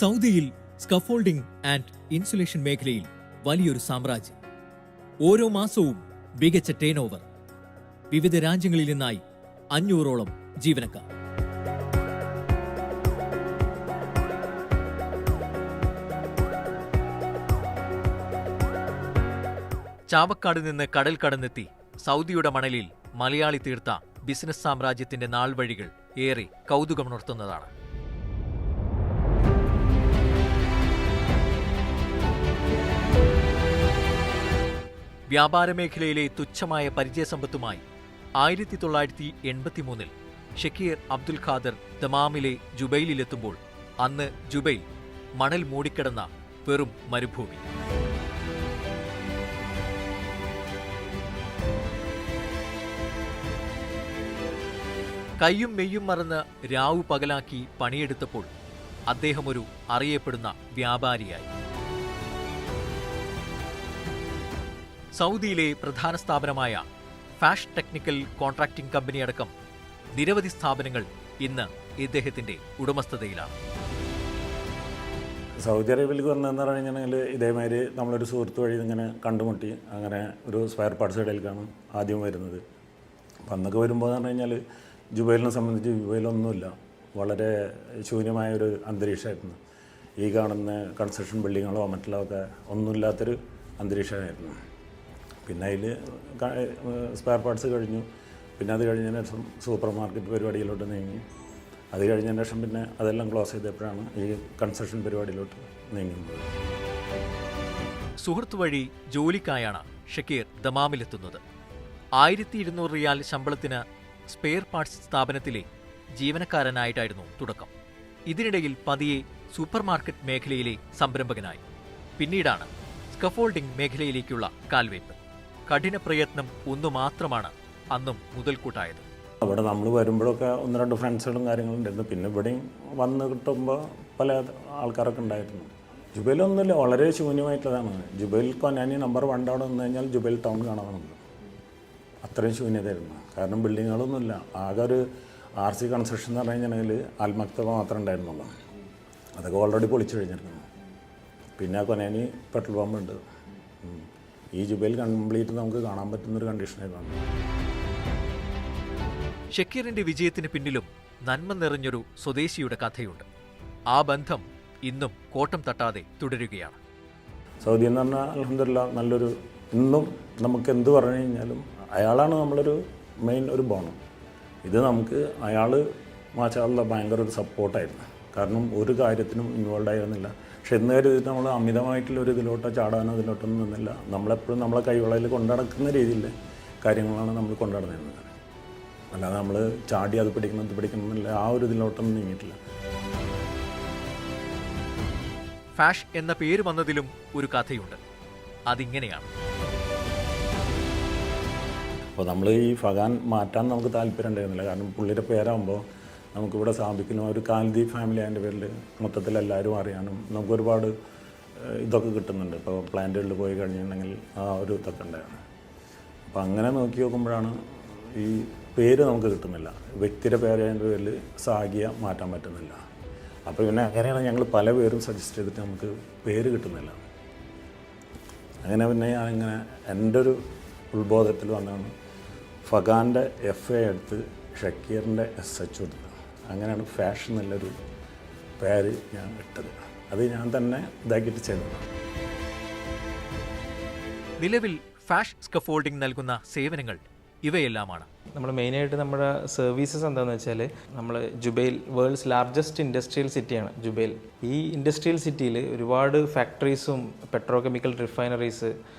സൗദിയിൽ scaffolding and insulation മേഖലയിൽ വലിയൊരു സാമ്രാജ്യം. ഓരോ മാസവും മികച്ച ടേൺ ഓവർ. വിവിധ രാജ്യങ്ങളിൽ നിന്നായി 500ഓളം ജീവനക്കാർ. ചാവക്കാട് നിന്ന് കടൽ കടന്നെത്തി സൗദിയുടെ മണലിൽ മലയാളി തീർത്ത ബിസിനസ് സാമ്രാജ്യത്തിന്റെ നാൾവഴികൾ ഏറെ കൗതുകമുണർത്തുന്നതാണ്. വ്യാപാരമേഖലയിലെ തുച്ഛമായ പരിചയസമ്പത്തുമായി 1983 ഷക്കീർ അബ്ദുൽ ഖാദർ ദമാമിലെ ജുബൈലിലെത്തുമ്പോൾ അന്ന് ജുബൈൽ മണൽ മൂടിക്കിടന്ന വെറും മരുഭൂമി. കയ്യും മെയ്യും മറന്ന് രാവു പകലാക്കി പണിയെടുത്തപ്പോൾ അദ്ദേഹം ഒരു അറിയപ്പെടുന്ന വ്യാപാരിയായി. സൗദിയിലെ പ്രധാന സ്ഥാപനമായ ഫാഷ് ടെക്നിക്കൽ കോൺട്രാക്ടിംഗ് കമ്പനി അടക്കം നിരവധി സ്ഥാപനങ്ങൾ ഇന്ന് ഇദ്ദേഹത്തിന്റെ ഉടമസ്ഥതയിലാണ്. സൗദി അറേബ്യയിലേക്ക് വന്നതെന്ന് പറഞ്ഞിട്ടുണ്ടെങ്കിൽ ഇതേമാതിരി നമ്മളൊരു സുഹൃത്ത് വഴി ഇങ്ങനെ കണ്ടുമുട്ടി. അങ്ങനെ ഒരു സ്പെയർ പാർട്സ് കടയിലേക്കാണ് ആദ്യം വരുന്നത്. അപ്പം അന്നൊക്കെ വരുമ്പോൾ എന്ന് പറഞ്ഞു കഴിഞ്ഞാൽ ജുബൈലിനെ സംബന്ധിച്ച് ജുബൈലൊന്നുമില്ല, വളരെ ശൂന്യമായ ഒരു അന്തരീക്ഷമായിരുന്നു. ഈ കാണുന്ന കൺസ്ട്രക്ഷൻ ബിൽഡിങ്ങുകളോ മറ്റുള്ളതൊക്കെ ഒന്നുമില്ലാത്തൊരു അന്തരീക്ഷമായിരുന്നു. പിന്നെ അതിൽ സ്പെയർ പാർട്സ് കഴിഞ്ഞു. പിന്നെ അത് കഴിഞ്ഞതിന് ശേഷം സൂപ്പർ മാർക്കറ്റ് പരിപാടിയിലോട്ട് നീങ്ങി. അത് കഴിഞ്ഞതിന് ശേഷം പിന്നെ അതെല്ലാം ക്ലോസ് ചെയ്തപ്പോഴാണ് ഈ കൺസ്ട്രക്ഷൻ പരിപാടിയിലോട്ട് നീങ്ങുന്നത്. സുഹൃത്ത് വഴി ജോലിക്കായാണ് ഷക്കീർ ദമാമിലെത്തുന്നത്. 1200 റിയാൽ ശമ്പളത്തിന് സ്പെയർ പാർട്സ് സ്ഥാപനത്തിലെ ജീവനക്കാരനായിട്ടായിരുന്നു തുടക്കം. ഇതിനിടയിൽ പതിയെ സൂപ്പർ മാർക്കറ്റ് മേഖലയിലെ സംരംഭകനായി. പിന്നീടാണ് സ്കഫോൾഡിംഗ് മേഖലയിലേക്കുള്ള കാൽവയ്പ്. കഠിന പ്രയത്നം ഒന്നു മാത്രമാണ് അന്നും മുതൽക്കൂട്ടായത്. അവിടെ നമ്മൾ വരുമ്പോഴൊക്കെ 1-2 ഫ്രണ്ട്സുകളും കാര്യങ്ങളും ഉണ്ടായിരുന്നു. പിന്നെ ഇവിടെയും വന്ന് കിട്ടുമ്പോൾ പല ആൾക്കാരൊക്കെ ഉണ്ടായിരുന്നു. ജുബൈലൊന്നുമില്ല, വളരെ ശൂന്യമായിട്ടുള്ളതാണ്. ജുബൈൽ കൊനാനി നമ്പർ 1 അവിടെ വന്നു കഴിഞ്ഞാൽ ജുബൈൽ ടൗൺ കാണാറുണ്ട്. അത്രയും ശൂന്യതയായിരുന്നു. കാരണം ബിൽഡിങ്ങുകളൊന്നുമില്ല. ആകെ ഒരു RC കൺസ്ട്രക്ഷൻ എന്ന് പറഞ്ഞു കഴിഞ്ഞാൽ അൽമക്തബ മാത്രമേ ഉണ്ടായിരുന്നുള്ളൂ. അതൊക്കെ ഓൾറെഡി പൊളിച്ചു കഴിഞ്ഞിരിക്കുന്നു. പിന്നെ കൊനാനി പെട്രോൾ പമ്പ് ഉണ്ട്. ഈ ജുബൈൽ കംപ്ലീറ്റ് നമുക്ക് കാണാൻ പറ്റുന്നൊരു കണ്ടീഷനായിരുന്നു. ഷക്കീറിന്റെ വിജയത്തിന് പിന്നിലും നന്മ നിറഞ്ഞൊരു സ്വദേശിയുടെ കഥയുണ്ട്. ആ ബന്ധം ഇന്നും കോട്ടം തട്ടാതെ തുടരുകയാണ്. സൗദി എന്ന് പറഞ്ഞാൽ അൽഹംദുലില്ലാഹ് നല്ലൊരു, ഇന്നും നമുക്ക് എന്ത് പറഞ്ഞു കഴിഞ്ഞാലും അയാളാണ് നമ്മളൊരു മെയിൻ ഒരു ബോണം. ഇത് നമുക്ക് അയാൾ മാഷാ അല്ലാഹ് ഭയങ്കര ഒരു സപ്പോർട്ടായിരുന്നു. കാരണം ഒരു കാര്യത്തിനും ഇൻവോൾവ് ആയിരുന്നില്ല. പക്ഷെ എന്ന് കരുതിയിട്ട് നമ്മൾ അമിതമായിട്ടുള്ളൊരു ഇതിലോട്ടോ ചാടാനോ ഇതിലോട്ടൊന്നും നിന്നില്ല. നമ്മളെപ്പോഴും നമ്മളെ കൈവളയിൽ കൊണ്ടുനടക്കുന്ന രീതിയിൽ കാര്യങ്ങളാണ് നമ്മൾ കൊണ്ടുനടന്നിരുന്നത്. അല്ലാതെ നമ്മൾ ചാടി അത് പിടിക്കണം ഇത് പിടിക്കണം എന്നില്ല, ആ ഒരു ഇതിലോട്ടൊന്നും നീങ്ങിയിട്ടില്ല. ഫാഷ് എന്ന പേര് വന്നതിലും ഒരു കഥയുണ്ട്. അതിങ്ങനെയാണ്. അപ്പോൾ നമ്മൾ ഈ ഫഗാൻ മാറ്റാൻ നമുക്ക് താല്പര്യം ഉണ്ടായിരുന്നില്ല. കാരണം പുള്ളിയുടെ പേരാകുമ്പോൾ നമുക്കിവിടെ സ്ഥാപിക്കുന്ന ഒരു കാൽദി ഫാമിലി അതിൻ്റെ പേരിൽ മൊത്തത്തിൽ എല്ലാവരും അറിയാനും നമുക്ക് ഒരുപാട് ഇതൊക്കെ കിട്ടുന്നുണ്ട്. ഇപ്പോൾ പ്ലാന്റുകളിൽ പോയി കഴിഞ്ഞിട്ടുണ്ടെങ്കിൽ ആ ഒരു ഇതൊക്കെ ഉണ്ടായിരുന്നു. അപ്പോൾ അങ്ങനെ നോക്കി നോക്കുമ്പോഴാണ് ഈ പേര് നമുക്ക് കിട്ടുന്നില്ല. വ്യക്തിയുടെ പേരതിൻ്റെ പേരിൽ സാഗിയ മാറ്റാൻ പറ്റുന്നില്ല. അപ്പോൾ പിന്നെ അങ്ങനെയാണ് ഞങ്ങൾ പല പേരും സജസ്റ്റ് ചെയ്തിട്ട് നമുക്ക് പേര് കിട്ടുന്നില്ല. അങ്ങനെ പിന്നെ ഞാനിങ്ങനെ എൻ്റെ ഒരു ഉത്ബോധത്തിൽ വന്നാണ് ഫഗാൻ്റെ FA എടുത്ത് ഷക്കീറിൻ്റെ SH കൊടുത്തത്. അങ്ങനെയാണ് ഫാഷ് എന്നുള്ളൊരു പേര് ഞാൻ ഇട്ടത്. അത് ഞാൻ തന്നെ ഇതാക്കിയിട്ട് ചെയ്തതാണ്. നിലവിൽ ഫാഷ് സ്കഫോൾഡിംഗ് നൽകുന്ന സേവനങ്ങൾ ഇവയെല്ലാമാണ്. നമ്മൾ മെയിനായിട്ട് നമ്മുടെ സർവീസസ് എന്താണെന്ന് വെച്ചാൽ, നമ്മൾ ജുബൈൽ വേൾഡ്സ് ലാർജസ്റ്റ് ഇൻഡസ്ട്രിയൽ സിറ്റിയാണ് ജുബൈൽ. ഈ ഇൻഡസ്ട്രിയൽ സിറ്റിയിൽ ഒരുപാട് ഫാക്ടറീസും പെട്രോകെമിക്കൽ റിഫൈനറീസ്,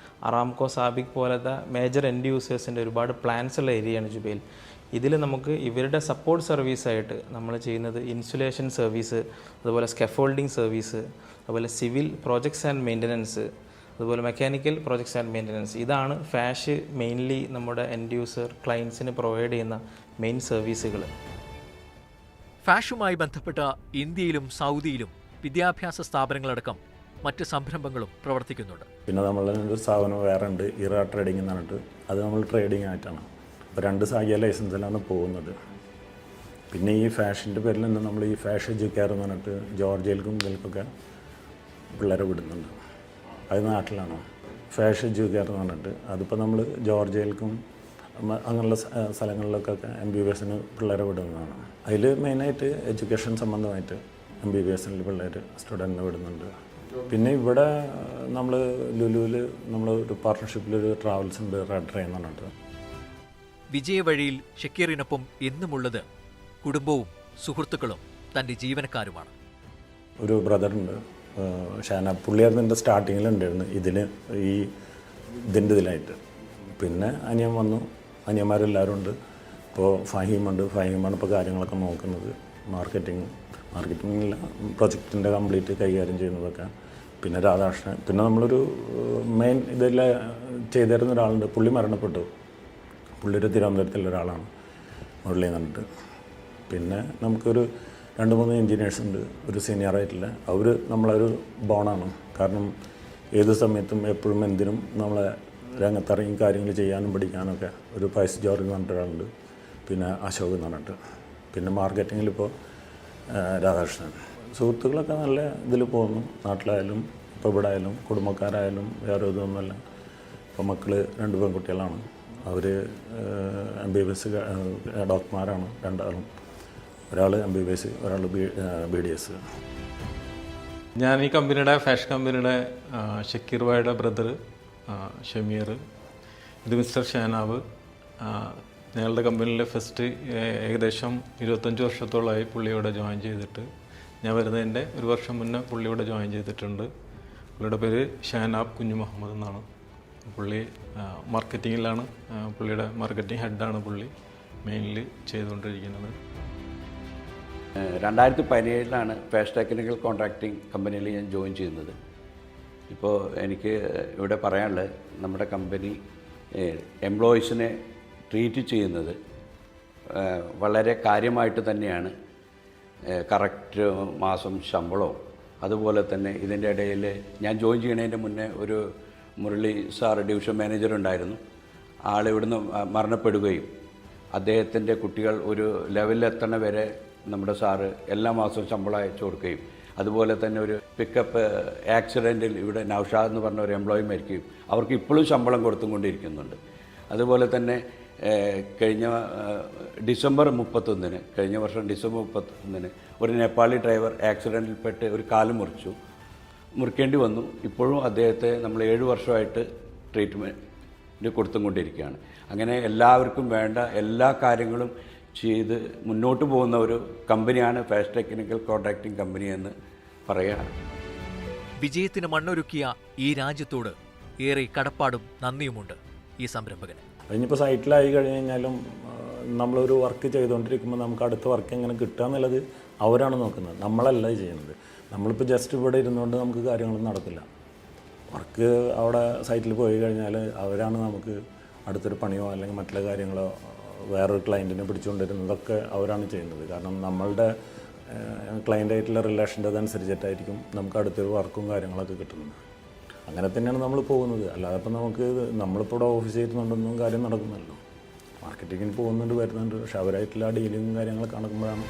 അറാംകോ, സാബിക് പോലത്തെ മേജർ എൻഡ് യൂസേഴ്സിൻ്റെ ഒരുപാട് പ്ലാന്റ്സ് ഉള്ള ഏരിയയാണ് ജുബൈൽ. ഇതിൽ നമുക്ക് ഇവരുടെ സപ്പോർട്ട് സർവീസായിട്ട് നമ്മൾ ചെയ്യുന്നത് ഇൻസുലേഷൻ സർവീസ്, അതുപോലെ സ്കഫോൾഡിംഗ് സർവീസ്, അതുപോലെ സിവിൽ പ്രോജക്ട്സ് ആൻഡ് മെയിൻ്റനൻസ്, അതുപോലെ മെക്കാനിക്കൽ പ്രോജക്ട്സ് ആൻഡ് മെയിൻ്റനൻസ്. ഇതാണ് ഫാഷ് മെയിൻലി നമ്മുടെ എൻഡ് യൂസർ ക്ലയൻസിന് പ്രൊവൈഡ് ചെയ്യുന്ന മെയിൻ സർവീസുകൾ. ഫാഷുമായി ബന്ധപ്പെട്ട ഇന്ത്യയിലും സൗദിയിലും വിദ്യാഭ്യാസ സ്ഥാപനങ്ങളടക്കം മറ്റ് സംരംഭങ്ങളും പ്രവർത്തിക്കുന്നുണ്ട്. പിന്നെ നമ്മളൊരു സ്ഥാപനം വേറെ ഉണ്ട്, ഇറ ട്രേഡിംഗ് എന്ന് പറഞ്ഞിട്ട്. അത് നമ്മൾ ട്രേഡിംഗ് ആയിട്ടാണ്. അപ്പോൾ 2 സാഗിയ ലൈസൻസിലാണ് പോകുന്നത്. പിന്നെ ഈ ഫാഷൻ്റെ പേരിൽ തന്നെ നമ്മൾ ഈ ഫാഷൻ എഡ്യൂക്കെയർ എന്ന് പറഞ്ഞിട്ട് ജോർജിയയിൽക്കും ഇതിൽക്കൊക്കെ പിള്ളേരെ വിടുന്നുണ്ട്. അത് നാട്ടിലാണ് ഫാഷൻ എഡ്യൂക്കെയർ എന്ന് പറഞ്ഞിട്ട്. അതിപ്പോൾ നമ്മൾ ജോർജിയയിൽക്കും അങ്ങനെയുള്ള സ്ഥലങ്ങളിലൊക്കെ MBBS പിള്ളേരെ വിടുന്നതാണ്. അതിൽ മെയിനായിട്ട് എഡ്യൂക്കേഷൻ സംബന്ധമായിട്ട് MBBS പിള്ളേർ സ്റ്റുഡൻറ്റിനെ വിടുന്നുണ്ട്. പിന്നെ ഇവിടെ നമ്മൾ ലുലുവിൽ നമ്മൾ ഒരു പാർട്ട്ണർഷിപ്പിൽ ഒരു ട്രാവൽസ് ഉണ്ട്, റെഡ് ട്രെയിൻ എന്ന് പറഞ്ഞിട്ട്. വിജയവഴിയിൽ ഷക്കീറിനൊപ്പം എന്നുമുള്ളത് കുടുംബവും സുഹൃത്തുക്കളും തൻ്റെ ജീവനക്കാരുമാണ്. ഒരു ബ്രദറുണ്ട് ഷാന, പുള്ളിയായിരുന്നു എൻ്റെ സ്റ്റാർട്ടിങ്ങിലുണ്ടായിരുന്നു ഇതിൻ്റെ ഇതിലായിട്ട്. പിന്നെ അനിയൻ വന്നു, അനിയന്മാരെല്ലാവരും ഉണ്ട്. ഇപ്പോൾ ഫഹീമാണ് ഇപ്പോൾ കാര്യങ്ങളൊക്കെ നോക്കുന്നത്, മാർക്കറ്റിങ്ങില്ല പ്രൊജക്റ്റിൻ്റെ കംപ്ലീറ്റ് കൈകാര്യം ചെയ്യുന്നതൊക്കെ. പിന്നെ രാധാകൃഷ്ണൻ, പിന്നെ നമ്മളൊരു മെയിൻ ഇതെല്ലാം ചെയ്തിരുന്ന ഒരാളുണ്ട്, പുള്ളി മരണപ്പെട്ടു. പുള്ളി ഒരു തിരുവനന്തപുരത്തുള്ള ഒരാളാണ്, മുരളി എന്നിട്ട്. പിന്നെ നമുക്കൊരു 2-3 എൻജിനീയേഴ്സ് ഉണ്ട്, ഒരു സീനിയറായിട്ടില്ല. അവർ നമ്മളൊരു ബോണാണ്. കാരണം ഏത് സമയത്തും എപ്പോഴും എന്തിനും നമ്മളെ രംഗത്തിറങ്ങി കാര്യങ്ങൾ ചെയ്യാനും പഠിക്കാനൊക്കെ. ഒരു പൈസ് ജോർജ് എന്ന് പറഞ്ഞിട്ട് ഒരാളുണ്ട്, പിന്നെ അശോക് എന്ന് പറഞ്ഞിട്ട്. പിന്നെ മാർക്കറ്റിങ്ങിലിപ്പോൾ രാധാകൃഷ്ണൻ. സുഹൃത്തുക്കളൊക്കെ നല്ല ഇതിൽ പോകുന്നു, നാട്ടിലായാലും ഇപ്പോൾ ഇവിടെ ആയാലും കുടുംബക്കാരായാലും വേറെ ഇതൊന്നുമല്ല. ഇപ്പോൾ മക്കൾ 2 പെൺകുട്ടികളാണ്, അവർ MBBS ഡോക്ടർമാരാണ് രണ്ടാളും. ഒരാൾ MBBS, ഒരാൾ BDS. ഞാൻ ഈ കമ്പനിയുടെ ഫാഷൻ കമ്പനിയുടെ ഷക്കീർ ഭായിയുടെ ബ്രദർ ഷമീർ, ഇത് മിസ്റ്റർ ഷാനാബ്. ഞങ്ങളുടെ കമ്പനിയിലെ ഫസ്റ്റ് ഏകദേശം 25 വർഷത്തോളമായി പുള്ളിയോടെ ജോയിൻ ചെയ്തിട്ട്. ഞാൻ വരുന്നതിൻ്റെ 1 വർഷം മുന്നേ പുള്ളിയോടെ ജോയിൻ ചെയ്തിട്ടുണ്ട്. പുള്ളിയുടെ പേര് ഷാനാബ് കുഞ്ഞു മുഹമ്മദ് എന്നാണ്. പുള്ളി മാർക്കറ്റിങ്ങിലാണ്, പുള്ളിയുടെ മാർക്കറ്റിംഗ് ഹെഡാണ് പുള്ളി മെയിൻലി ചെയ്തുകൊണ്ടിരിക്കുന്നത്. 2017 ഫാഷൻ ടെക്നിക്കൽ കോൺട്രാക്റ്റിംഗ് കമ്പനിയിൽ ഞാൻ ജോയിൻ ചെയ്യുന്നത്. ഇപ്പോൾ എനിക്ക് ഇവിടെ പറയാനുള്ളത്, നമ്മുടെ കമ്പനി എംപ്ലോയീസിനെ ട്രീറ്റ് ചെയ്യുന്നത് വളരെ കാര്യമായിട്ട് തന്നെയാണ്. കറക്റ്റ് മാസം ശമ്പളവും അതുപോലെ തന്നെ ഇതിൻ്റെ ഇടയിൽ ഞാൻ ജോയിൻ ചെയ്യുന്നതിൻ്റെ മുന്നേ ഒരു മുരളി സാർ ഡിവിഷൻ മാനേജർ ഉണ്ടായിരുന്നു. ആളിവിടുന്ന് മരണപ്പെടുകയും അദ്ദേഹത്തിൻ്റെ കുട്ടികൾ ഒരു ലെവലിലെത്തണ വരെ നമ്മുടെ സാറ് എല്ലാ മാസവും ശമ്പളം അയച്ചു കൊടുക്കുകയും, അതുപോലെ തന്നെ ഒരു പിക്കപ്പ് ആക്സിഡൻറ്റിൽ ഇവിടെ നൗഷാദ് എന്ന് പറഞ്ഞ ഒരു എംപ്ലോയി മരിക്കുകയും അവർക്ക് ഇപ്പോഴും ശമ്പളം കൊടുത്തുകൊണ്ടിരിക്കുന്നുണ്ട്. അതുപോലെ തന്നെ കഴിഞ്ഞ വർഷം ഡിസംബർ 31 ഒരു നേപ്പാളി ഡ്രൈവർ ആക്സിഡൻറ്റിൽപ്പെട്ട് ഒരു കാല് മുറിക്കേണ്ടി വന്നു. ഇപ്പോഴും അദ്ദേഹത്തെ നമ്മൾ 7 വർഷമായിട്ട് ട്രീറ്റ്മെൻറ്റ് കൊടുത്തുകൊണ്ടിരിക്കുകയാണ്. അങ്ങനെ എല്ലാവർക്കും വേണ്ട എല്ലാ കാര്യങ്ങളും ചെയ്ത് മുന്നോട്ട് പോകുന്ന ഒരു കമ്പനിയാണ് ഫാഷൻ ടെക്നിക്കൽ കോൺട്രാക്റ്റിംഗ് കമ്പനി എന്ന് പറയുകയാണ്. വിജയത്തിന് മണ്ണൊരുക്കിയ ഈ രാജ്യത്തോട് ഏറെ കടപ്പാടും നന്ദിയുമുണ്ട് ഈ സംരംഭകന്. അതിനിപ്പോൾ സൈറ്റിലായി കഴിഞ്ഞ് കഴിഞ്ഞാലും നമ്മളൊരു വർക്ക് ചെയ്തുകൊണ്ടിരിക്കുമ്പോൾ നമുക്ക് അടുത്ത വർക്ക് എങ്ങനെ കിട്ടുക എന്നുള്ളത് അവരാണ് നോക്കുന്നത്, നമ്മളല്ല ചെയ്യുന്നത്. നമ്മളിപ്പോൾ ജസ്റ്റ് ഇവിടെ ഇരുന്നുകൊണ്ട് നമുക്ക് കാര്യങ്ങളൊന്നും നടക്കില്ല. വർക്ക് അവിടെ സൈറ്റിൽ പോയി കഴിഞ്ഞാൽ അവരാണ് നമുക്ക് അടുത്തൊരു പണിയോ അല്ലെങ്കിൽ മറ്റുള്ള കാര്യങ്ങളോ വേറൊരു ക്ലയൻറ്റിനെ പിടിച്ചുകൊണ്ടിരുന്നതൊക്കെ അവരാണ് ചെയ്യുന്നത്. കാരണം നമ്മളുടെ ക്ലയൻ്റായിട്ടുള്ള റിലേഷൻ്റെ അതനുസരിച്ചിട്ടായിരിക്കും നമുക്ക് അടുത്തൊരു വർക്കും കാര്യങ്ങളൊക്കെ കിട്ടുന്നത്. അങ്ങനെ തന്നെയാണ് നമ്മൾ പോകുന്നത്. അല്ലാതെ ഇപ്പം നമ്മളിപ്പോൾ ഇവിടെ ഓഫീസിൽ ഇരുന്നുകൊണ്ടൊന്നും കാര്യം നടക്കുന്നല്ലോ. മാർക്കറ്റിങ്ങിന് പോകുന്നുണ്ട്, വരുന്നുണ്ട്. പക്ഷെ അവരായിട്ടുള്ള ഡീലിങ്ങും കാര്യങ്ങളൊക്കെ നടക്കുമ്പോഴാണ്